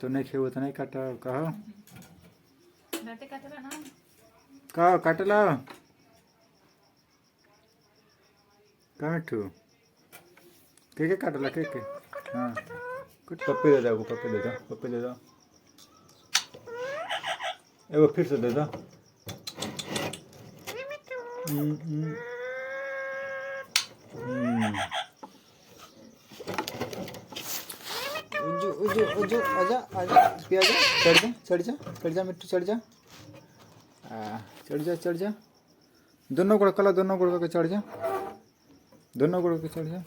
तो नहीं खेबो तो नहीं काटो कहो दाते काटला ना कहो काटला कहाँ मिठू के काटला के हाँ कुछ पप्पी दे दो पप्पी दे दो पप्पी दे दो एगो फिर से दे दो उजू उजू उजू आजा आजा पिया जा चढ़ जा मिट्टू चढ़ जा चढ़ जा दोनों गुड़ कला दोनों गुड़ के चढ़ जा दोनों गुड़ के चढ़ जा